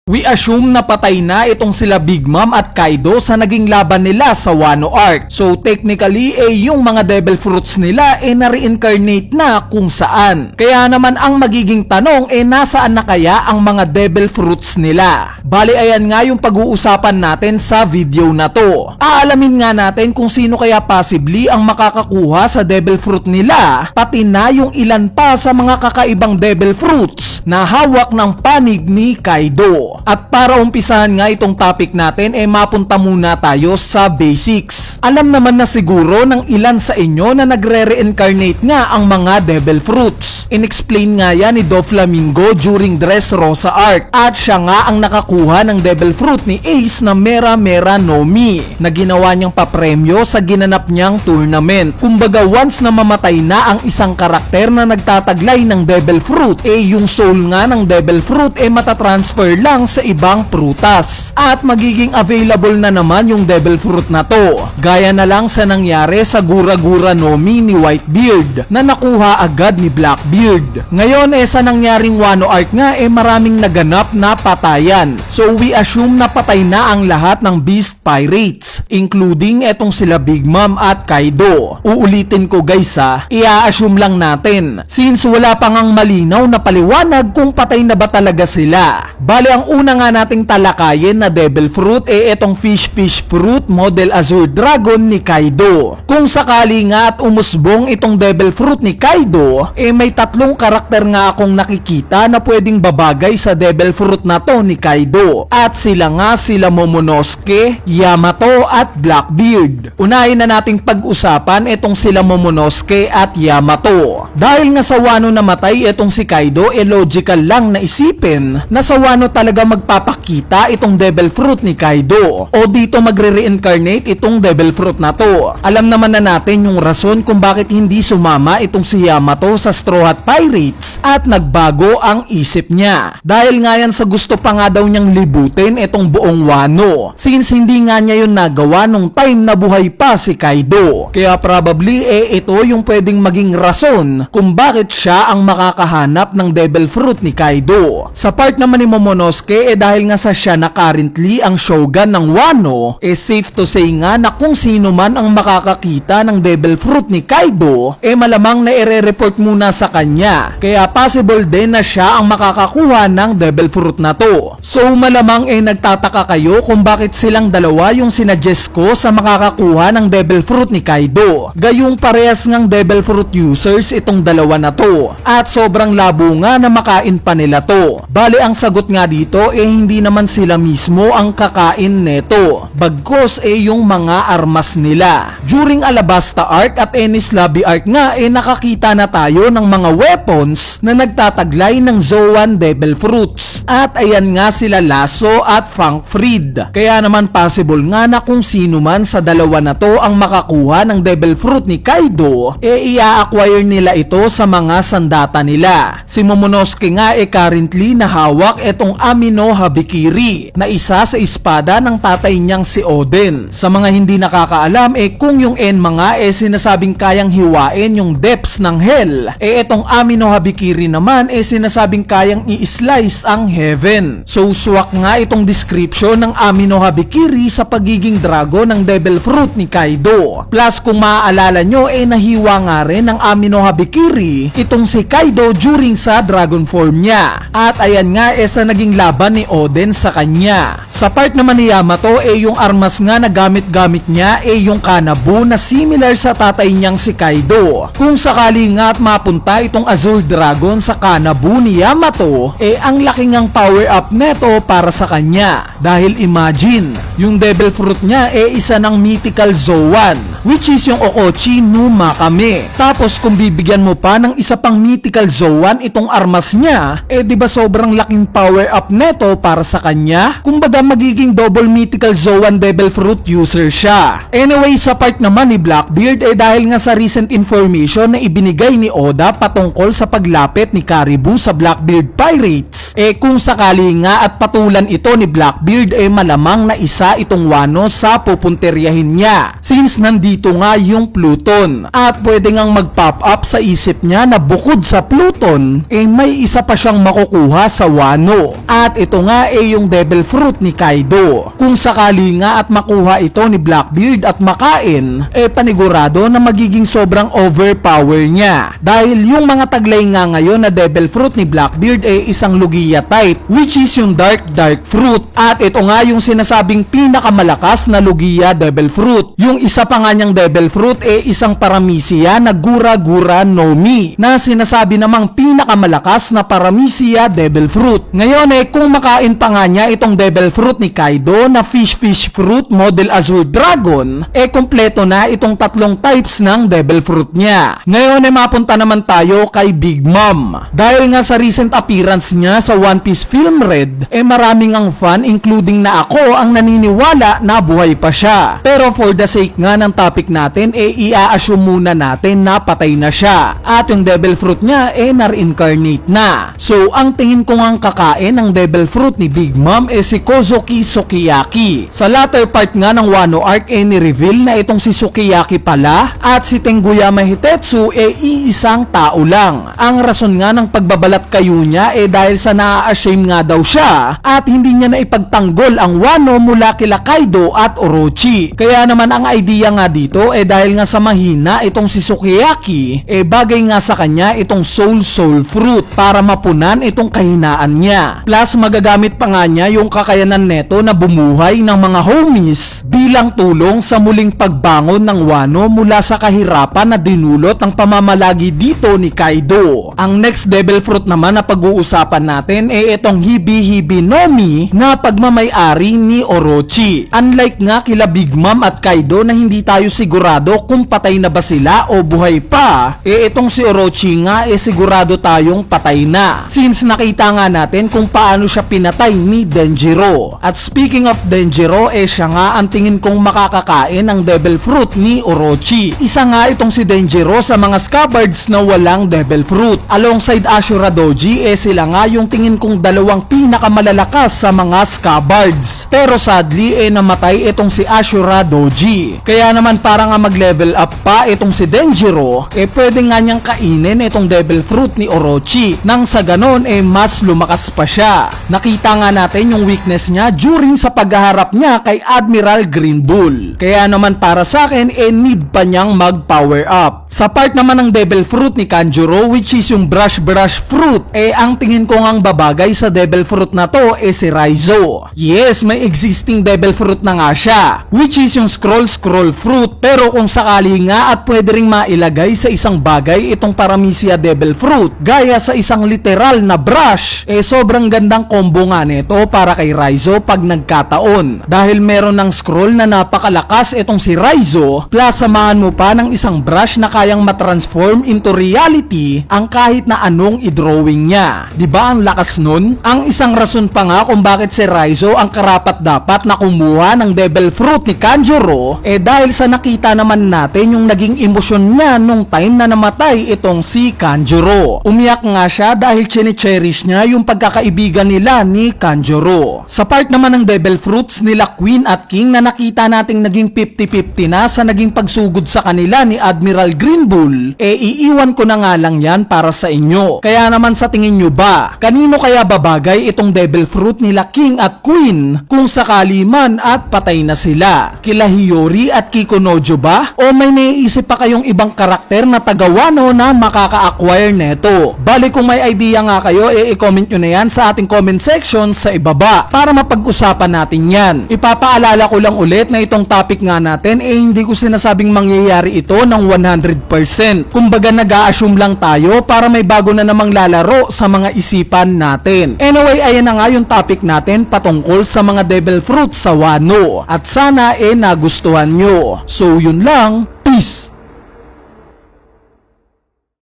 We assume na patay na itong sila Big Mom at Kaido sa naging laban nila sa Wano Arc. So technically yung mga Devil Fruits nila na-reincarnate na kung saan. Kaya naman ang magiging tanong nasaan na kaya ang mga Devil Fruits nila? Bali ayan nga yung pag-uusapan natin sa video na to. Aalamin nga natin kung sino kaya possibly ang makakakuha sa Devil Fruit nila, pati na yung ilan pa sa mga kakaibang Devil Fruits na hawak ng panig ni Kaido. At para umpisahan nga itong topic natin mapunta muna tayo sa basics. Alam naman na siguro ng ilan sa inyo na nagre-reincarnate nga ang mga Devil Fruits. Inexplain nga yan ni Doflamingo during Dressrosa Arc at siya nga ang nakakuha ng Devil Fruit ni Ace na Mera Mera no Mi na ginawa niyang papremyo sa ginanap niyang tournament. Kumbaga once na mamatay na ang isang karakter na nagtataglay ng Devil Fruit, yung soul nga ng Devil Fruit matatransfer lang sa ibang prutas at magiging available na naman yung Devil Fruit na to. Gaya na lang sa nangyari sa Gura Gura no Mi ni Whitebeard na nakuha agad ni Blackbeard. Ngayon sa nangyaring Wano Arc nga maraming naganap na patayan. So we assume na patay na ang lahat ng Beast Pirates, including etong sila Big Mom at Kaido. Uulitin ko guys i-assume lang natin since wala pang ang malinaw na paliwanag kung patay na ba talaga sila. Bali ang una nga nating talakayin na Devil Fruit etong Fish Fruit Model Azure Dragon ni Kaido. Kung sakali nga at umusbong itong Devil Fruit ni Kaido, may tatlong karakter nga akong nakikita na pwedeng babagay sa Devil Fruit na to ni Kaido. At sila nga sila Momonosuke, Yamato at Blackbeard. Unahin na nating pag-usapan itong sila Momonosuke at Yamato. Dahil nga sa Wano namatay itong si Kaido, logical lang na isipin na sa Wano talaga magpapakita itong Devil Fruit ni Kaido o dito magre-reincarnate itong Devil Fruit na to. Alam naman na natin yung rason kung bakit hindi sumama itong si Yamato sa Straw Hat Pirates at nagbago ang isip niya. Dahil nga yan sa gusto pa nga daw niyang libutin itong buong Wano since hindi nga niya yun nagawa nung time na buhay pa si Kaido. Kaya probably ito yung pwedeng maging rason kung bakit siya ang makakahanap ng Devil Fruit ni Kaido. Sa part naman ni Momonosuke dahil nga sa siya na currently ang shogun ng Wano, safe to say nga na kung sino man ang makakakita ng Devil Fruit ni Kaido, malamang na ire-report muna sa kanya. Kaya possible din na siya ang makakakuha ng Devil Fruit na to. So malamang nagtataka kayo kung bakit silang dalawa yung sinuggest ko sa makakakuha ng Devil Fruit ni Kaido. Gayong parehas ngang Devil Fruit users itong dalawa na to. At sobrang labo nga na makain pa nila to. Bali ang sagot nga dito hindi naman sila mismo ang kakain neto. Bagkos yung mga armas nila. During Alabasta Arc at Enies Lobby Arc nga nakakita na tayo ng mga weapons na nagtataglay ng Zoan Devil Fruits. At ayan nga sila Lasso at Fang Freed. Kaya naman possible nga na kung sino man sa dalawa na to ang makakuha ng Devil Fruit ni Kaido, i-acquire nila ito sa mga sandata nila. Si Momonosuke nga currently nahawak itong Amino Habikiri na isa sa espada ng tatay niyang si Oden. Sa mga hindi nakakaalam kung yung Enma nga sinasabing kayang hiwain yung depths ng hell, itong Amino Habikiri naman sinasabing kayang i-slice ang heaven. So swak nga itong description ng Amino Habikiri sa pagiging dragon ng Devil Fruit ni Kaido. Plus kung maaalala nyo nahiwa nga rin ng Amino Habikiri itong si Kaido during sa dragon form niya. At ayan nga sa naging laban ni Oden sa kanya. Sa part naman ni Yamato yung armas nga na gamit-gamit niya yung Kanabu na similar sa tatay niyang si Kaido. Kung sakali nga at mapunta itong Azure Dragon sa Kanabu ni Yamato, ang laking ang power up neto para sa kanya. Dahil imagine, yung Devil Fruit niya isa ng mythical Zoan, which is yung Okochi no Makame. Tapos kung bibigyan mo pa ng isa pang mythical Zoan itong armas niya, di ba sobrang laking power up neto para sa kanya? Kumbaga magiging double mythical Zoan Devil Fruit user siya. Anyway, sa part naman ni Blackbeard dahil nga sa recent information na ibinigay ni Oda patungkol sa paglapit ni Caribou sa Blackbeard Pirates, kung sakali nga at patulan ito ni Blackbeard malamang na isa itong Wano sa pupunteryahin niya. Since nandito nandito nga yung Pluton. At pwede ngang mag-pop up sa isip niya na bukod sa Pluton, may isa pa siyang makukuha sa Wano. At ito nga yung Devil Fruit ni Kaido. Kung sakali nga at makuha ito ni Blackbeard at makain, panigurado na magiging sobrang overpower niya. Dahil yung mga taglay nga ngayon na Devil Fruit ni Blackbeard isang Lugia type, which is yung Dark Fruit. At ito nga yung sinasabing pinakamalakas na Lugia Devil Fruit. Yung isa pa nga niyang Devil Fruit isang Paramisia na Gura no Mi, na sinasabi namang pinakamalakas na Paramisia Devil Fruit. Ngayon kung makain pa nga niya itong Devil Fruit ni Kaido na Fish Fruit Model Azure Dragon, kompleto na itong tatlong types ng Devil Fruit niya. Ngayon mapunta naman tayo kay Big Mom. Dahil nga sa recent appearance niya sa One Piece Film Red, maraming ang fan including na ako ang naniniwala na buhay pa siya. Pero for the sake nga ng topic natin, i-assume muna natin na patay na siya. At yung Devil Fruit niya na-reincarnate na. So ang tingin ko ngang kakain ng Devil Fruit ni Big Mom si Kozuki Sukiyaki. Sa latter part nga ng Wano arc ni-reveal na itong si Sukiyaki pala at si Tenguyama Hitetsu iisang tao lang. Ang rason nga ng pagbabalat kayo niya dahil sa naa-ashame nga daw siya at hindi niya na ipagtanggol ang Wano mula kila Kaido at Orochi. Kaya naman ang idea nga dito dahil nga sa mahina itong si Sukiyaki, bagay nga sa kanya itong Soul Fruit para mapunan itong kahinaan niya. Plus magagamit pa nga niya yung kakayanan neto na bumuhay ng mga homies bilang tulong sa muling pagbangon ng Wano mula sa kahirapan na dinulot ng pamamalagi dito ni Kaido. Ang next Devil Fruit naman na pag-uusapan natin itong Hibi no Mi na pagmamay-ari ni Orochi. Unlike nga kila Big Mom at Kaido na hindi tayo sigurado kung patay na ba sila o buhay pa, itong si Orochi nga sigurado tayong patay na. Since nakita nga natin kung paano siya pinatay ni Denjiro. At speaking of Denjiro, siya nga ang tingin kong makakakain ng Devil Fruit ni Orochi. Isa nga itong si Denjiro sa mga scabards na walang Devil Fruit. Alongside Ashura Doji, sila nga yung tingin kong dalawang pinakamalalakas sa mga scabards. Pero sadly, namatay itong si Ashura Doji. Kaya naman para nga mag-level up pa itong si Denjiro, pwede nga niyang kainin itong Devil Fruit ni Orochi. Nang sa ganon, mas lumakas pa siya. Nakita nga natin yung weakness niya during sa paghaharap niya kay Admiral Green Bull. Kaya naman para sa akin, need pa niyang mag-power up. Sa part naman ng Devil Fruit ni Kanjuro, which is yung Brush Fruit, ang tingin ko ngang babagay sa Devil Fruit na to si Raizo. Yes, may existing Devil Fruit na nga siya, which is yung Scroll Fruit. Pero kung sakali nga at pwede ring mailagay sa isang bagay itong Paramisia Devil Fruit, gaya sa isang literal na brush, sobrang gandang combo nga nito para kay Raizo pag nagkataon. Dahil meron ng scroll na napakalakas itong si Raizo, plus samahan mo pa ng isang brush na kayang matransform into reality ang kahit na anong i-drawing niya. Diba ang lakas nun? Ang isang rason pa nga kung bakit si Raizo ang karapat dapat na kumuha ng Devil Fruit ni Kanjuro, dahil sa nakita naman natin yung naging emosyon niya nung time na namatay itong si Kanjuro. Umiyak nga siya dahil chine-cherish niya yung pagkakaibigan nila ni Kanjuro. Sa part naman ng Devil Fruits nila Queen at King na nakita nating naging 50-50 na sa naging pagsugod sa kanila ni Admiral Green Bull, iiwan ko na nga lang yan para sa inyo. Kaya naman sa tingin nyo ba, kanino kaya babagay itong Devil Fruit nila King at Queen kung sakali man at patay na sila? Kila Hiyori at Kikunojo ba? O may naiisip pa kayong ibang karakter na taga-Wano na makaka-acquire neto? Bali kung may idea nga kayo, i-comment nyo na yan sa ating comment section sa ibaba para mapag-usapan natin yan. Ipapaalala ko lang ulit na itong topic nga natin hindi ko sinasabing mangyayari ito ng 100%. Kumbaga nag-a-assume lang tayo para may bago na namang lalaro sa mga isipan natin. Anyway, ayan na nga yung topic natin patungkol sa mga Devil Fruit sa Wano. At sana nagustuhan nyo. So yun lang.